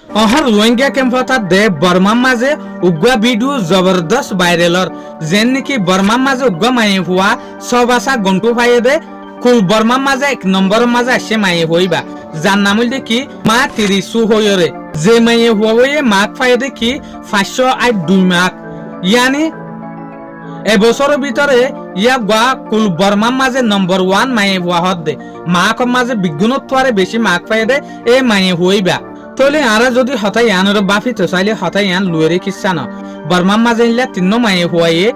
অহর রোহিঙ্গা ক্যাম্পত দে বর্মার মাঝে উগ্র ভিডিও জবরদস্ত ভাইরালর যেন নাকি বর্মার মাঝে উগ্র মায়ে হুয়া সব আসা গন্টু ফাইয়ে দে কুল বর্মার মাঝে 1 নম্বরের মাঝে আসে মায়ে হইবা যার নাম হইল দেখি মা 30 হইরে যে মায়ে হুয়ে মাক ফাইয়ে দেখি 502 মাক ইয়ানি এবছরের ভিতরে ইয়া গা কুল বর্মার মাঝে নম্বর 1 মায়ে হুয়া হদ দে মাক মাঝে বিজ্ঞানত্বরে বেশি মাক ফাইয়ে দে এ মায়ে হইবা তলে আরা যদি হতাই আনর বাফি তো চাইলে হতাই আন লুয়েরে কিসান বর্মার মাঝে ইলা 3 মায়ে হুয়ায়ে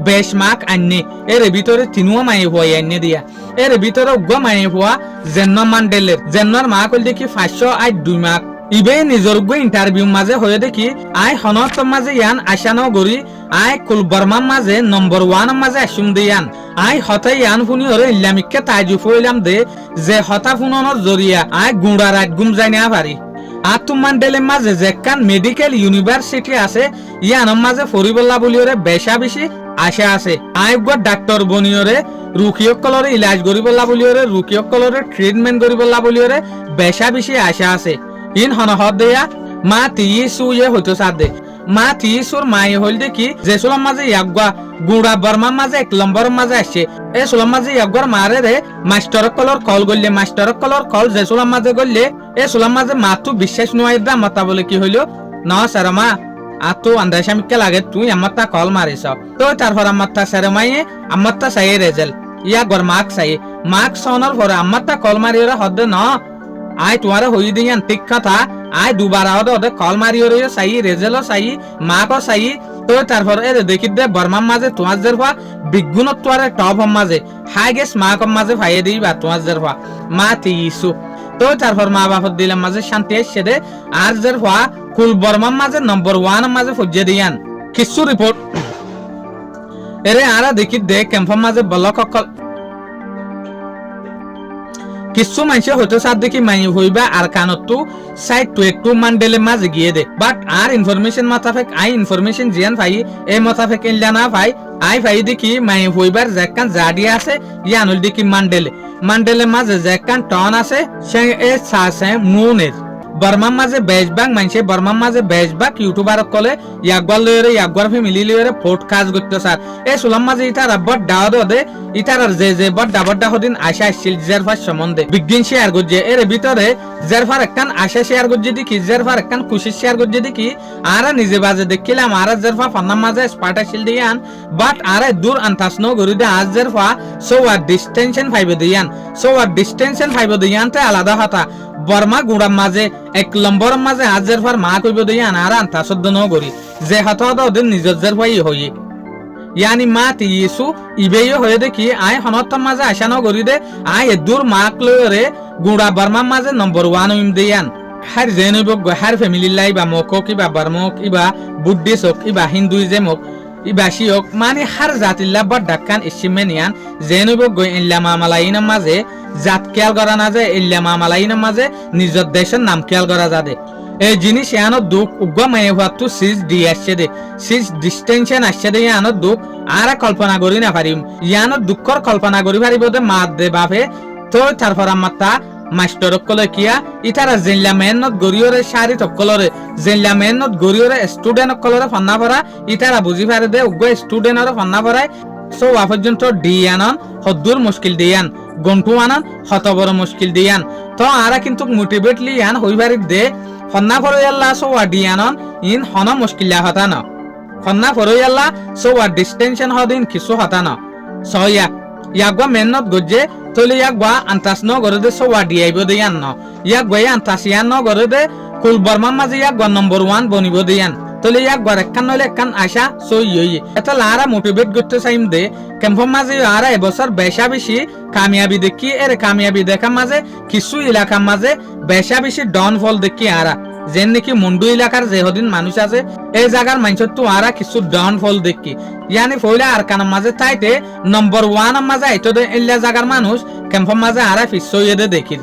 বেশ মাক আন্নে এর ভিতরে 3 মায়ে হুয়ায়ে আন্নে দিয়া এর ভিতরে উগ্র মায়ে হুয়া জেন্ন মান্ডেলের জেন্নর মা কইল দেখি 502 মাক ইবে নিজর গো ইন্টারভিউ মাঝে হয়ে দেখি আই হনত মাঝে ইয়ান আশানো গরি আই কুল বর্মার মাঝে নম্বর 1 মাঝে আসুম দিয়ান আই হতাই ইয়ান ফুনি ওরে ইল্লামিককে তাইজুফ হইলাম দে যে হতা ফুননের জরিয়া আই গুড়া রাত গুম যাই না পারি আতু মান্ডেলের মাঝে যেকান মেডিকেল ইউনিভার্সিটি আছে ইয়ানোর মাঝে ফরিবল্লা বলিওরে বেশা বেশি আশা আছে আয়োগ্য ডাক্তার বনিওরে রুকিয়কলরে ইলাজ করিবল্লা বলিওরে রুকিয়কলরে ট্রিটমেন্ট করিবল্লা বলিওরে বেশা বেশি আশা আছে ইন হনহদ দেয়া মা 30 ইয়ে হইতো সাদে মা 30 মায়ে হইল দেখি যে সোলাম মাঝে ইয়াগুয়া গুড়া বর্মার মাঝে 1 নম্বরের মাঝে আসছে এ সোলাম মাঝে ইয়াগুয়ার মারে রে মাস্টার কলর কল গল্লে মাস্টার কলর কল যে সোলাম মাঝে গল্লে এ সোলাম মাঝে মাতু বিশ্বাস নয় দা মাতা বলে কি হইল না সারমা আতো আন্দাসামিকে লাগে তুই আমারটা কল মারিস তো তারপর আমারটা সারমাইয়ে আমারটা চাই রেজাল্ট ইয়া গর মাক চাই মাক সনর পরে আমারটা কল মারিওরে হদ ন আই তোমারে হই দিয়ান ঠিক কথা আই দুবার আওদে কল মারিওরে চাই রেজাল্ট চাই মাকও চাই তো তারপর এ দেখি দে বর্মার মাঝে তোমার জেরফা বিজ্ঞানত্বরে টপ মাঝে হাই গেস মাক মাঝে ভাইয়ে দিবা তোমার জেরফা মা 30 তো তারপর মা বাপর দিলাম মাঝে শান্তি এসে দে আর জেরফা কুল বর্মার মাঝে নম্বর 1 মাঝে ফুজিয়ে দিয়ান কিছু রিপোর্ট এরে আরা দেখি দে ক্যাম্পের মাঝে ব্লক অকল কিছু মানুষে হয়তো সাত দেখি মাই হইবা আর কানতো সাইড টু একটু মান্ডেলে মাঝে গিয়ে দে বাট আর ইনফরমেশন মাথাফেক আই ইনফরমেশন জিয়ান ভাই এই মাথাফেক ইল্লা না ভাই আই ভাই দেখি মাই হইবার যেকান জাডি আছে ইয়ানুল দেখি মান্ডেলে মাঝে যেকান টন আছে সে এ সাসে মুনের বর্মার মাঝে বেশবাগ মানুষে বর্মার মাঝে বেশবাগ ইউটিউবার কলে ইয়াকবার লয়রে ইয়াকবার ফ্যামিলি লয়রে ফোট কাজ করতে স্যার এ সুলাম মাঝে ইটার আব্বার দাওয়াত দে ইটার আর যে বড় হদিন আশা আসছিল জেরফার সম্বন্ধে বিজ্ঞান শেয়ার করছে এর ভিতরে জেরফার একখান আশা শেয়ার করছে দেখি জেরফার একখান খুশি শেয়ার করছে দেখি আর নিজে বাজে দেখিলাম আর জেরফা ফান্নার মাঝে স্পার্ট আসছিল দিয়ান বাট আর দূর আন্তাস ন গরি দে আজ জেরফা সো আর ডিস্টেনশন ফাইবে দিয়ান সো আর ডিস্টেনশন ফাইবে দিয়ান তে আলাদা হতা বর্মা গুড়ার মাঝে 1 নম্বরের মাঝে আজের ফার মা কইব দিয়ান আর আন্তাসদ্দ ন গরি যে হতা ওদের নিজের জেরফাই হই ইয়ানি মা 30 ইবেইও হয়ে দেখি আই হনতর মাঝে আশা ন গরি দে আই দূর মাক লয়রে গুড়া বর্মার মাঝে নম্বর 1 উইম দিয়ান হার জেনব হার ফ্যামিলি লাই বা মকো কিবা বর্মক ইবা বুদ্ধিস্ট ইবা হিন্দুইজমক ইবা শিওক মানে হার জাতিল্লা বড় ডাক্কান ইসিমেনিয়ান জেনব গই ইল্লা মামালাইন মাঝে জাত খেয়াল করা না যায় ইল্লা মামালাইন মাঝে নিজের দেশের নাম খেয়াল করা যাবে এই জিনিস ইয়ানো দুঃখ উগ্র মায়ে হওয়াতো সিজ ডি আসছে দে সিজ ডিস্টেনশন আসছে দে ইয়ানো দুঃখ আর কল্পনা করি না পারিম ইয়ানো দুঃখর কল্পনা করি পারিব দে মাত দে বাপে তো তারপর আমারটা মাস্টার কলে কিয়া ইতারা জেনলা মেহনত গরিয়রে শাড়ি তকলরে জেনলা মেহনত গরিয়রে স্টুডেন্ট কলরে ফান্না ভরা ইতারা বুঝি পারে দে উগ্র স্টুডেন্টরে ফান্না ভরায় সো আ পর্যন্ত ডি আনন হদ্দুর মুশকিল দিয়ান গন্টু আনন হত বড় মুশকিল দিয়ান তো আরা কিন্তু মোটিভেটলি ইয়ান হইবারি দে ফন্না ফরয়াল্লা সো আ ডি আনন ইন হন মুশকিলা হতা না ফন্না ফরয়াল্লা সো আ ডিস্টেনশন হদিন কিছু হতা না সয়া ইয়াগবা মেহনত গজে তলে ইয়াগবা আন্তাস ন গরে দে সো আ ডি আইব দিয়ান ন ইয়াগবা আন্তাসিয়ান ন গরে দে কুল বর্মার মাঝে ইয়াগবা নম্বর 1 বনিব দিয়ান তলে ইয়াগবার একখান নলে একখান আশা সই হই এটা লারা মোটিভেট করতে চাইম দে ক্যাম্পের মাঝে আরা এবছর বেশা বেশি কামিয়াবি দেখি এর কামিয়াবি দেখার মাঝে কিছু এলাকার মাঝে বেশা বেশি ডাউনফল দেখি আরা যেন নাকি মুন্ডু এলাকার যে হদিন মানুষ আছে এই জায়গার মানুষের তো আরা কিছু ডাউনফল দেখি ইয়ানি ফইলা আর কানার মাঝে তাইতে নম্বর 1 এর মাঝে আইতো দে এলা জায়গার মানুষ ক্যাম্পের মাঝে আরা ফিসইয়ে দে দেখি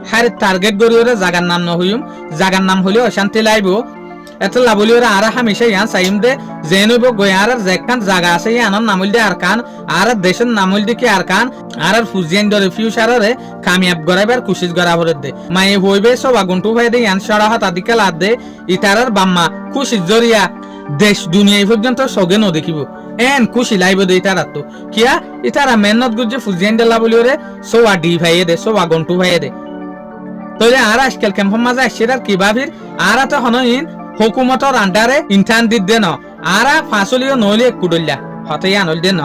হারে টার্গেট গরিওরে জায়গার নাম ন হইম জায়গার নাম হইলে অশান্তি লাইব এত লাবলি ওরা আর হামেশা ইয়ান সাইম দে জেনইব গই আর যেখান জায়গা আছে ইয়ানোর নামল দে আর কান আর দেশের নামল দিকে আর কান আর ফুজিয়ান দরে ফিউচারে কামিয়াব গরাইবার কুশিস গরা ভরে দে মায়ে হইবে সব আগুনটু হয়ে দে ইয়ান সরা হাত আদিকে লাদ দে ইতারার বাম্মা কুশিস জরিয়া দেশ দুনিয়া এই পর্যন্ত সগে ন দেখিব এন খুশি লাইব দে ইতারা তো কিয়া ইতারা মেহনত গুজে ফুজিয়ান দেলা বলি ওরে সোয়া ডি ভাইয়ে দে সোয়া গন্টু ভাইয়ে দে তইলে আর আজকাল ক্যাম্প মাঝে আসছে আর কি ভাবির আর তো হনইন হুকুমতর আন্ডারে ইন্টার্ন দিত দে ন আর ফাঁসলিও নইলে কুডল্লা হতে আনল দে ন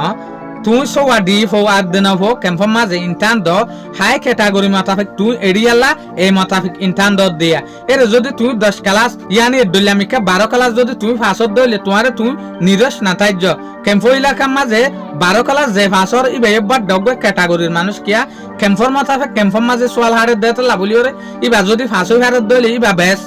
তুই সোয়া ডি ফো আর দে ন ফো ক্যাম্প মাঝে ইন্টার্ন দ হাই ক্যাটাগরি মাতাফিক তুই এরিয়ালা এই মাতাফিক ইন্টার্ন দ দিয়া এর যদি তুই 10 ক্লাস ইয়ানি দলিয়ামিকা 12 ক্লাস যদি তুই ফাঁসত দইলে তোমারে তুই নিরস নাতাইজ ক্যাম্প এলাকার মাঝে 12 ক্লাস যে ফাঁসর ইবার ডগ ক্যাটাগরির মানুষ কিয়া ক্যাম্পর মাতাফিক ক্যাম্পর মাঝে সোয়াল হারে দেতে লাবলিওরে ইবা যদি ফাঁসো হারে দইলে ইবা বেশ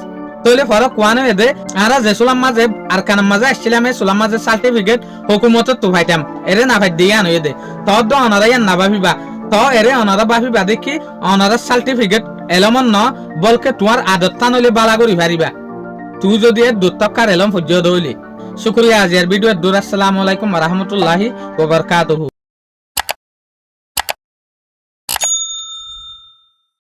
তইলে ফরক কোয়ানে এদে আরা যে সোলাম মাঝে আর কানাম মাঝে আসছিলাম এই সোলাম মাঝে সার্টিফিকেট হুকুমত তো ভাইতাম এরে না ভাই দিয়ে আনো এদে তদ দ অনারাই না ভাবিবা তো এরে অনারা ভাবিবা দেখি অনারা সার্টিফিকেট এলমন ন বলকে তোমার আদতটা নইলে বালা করি ভারিবা তুই যদি এর দুত্তকার এলম ফজ্জ দইলি শুকরিয়া আজিয়ার ভিডিও দূর আসসালামু আলাইকুম ওয়া রাহমাতুল্লাহি ওয়া বারাকাতুহু।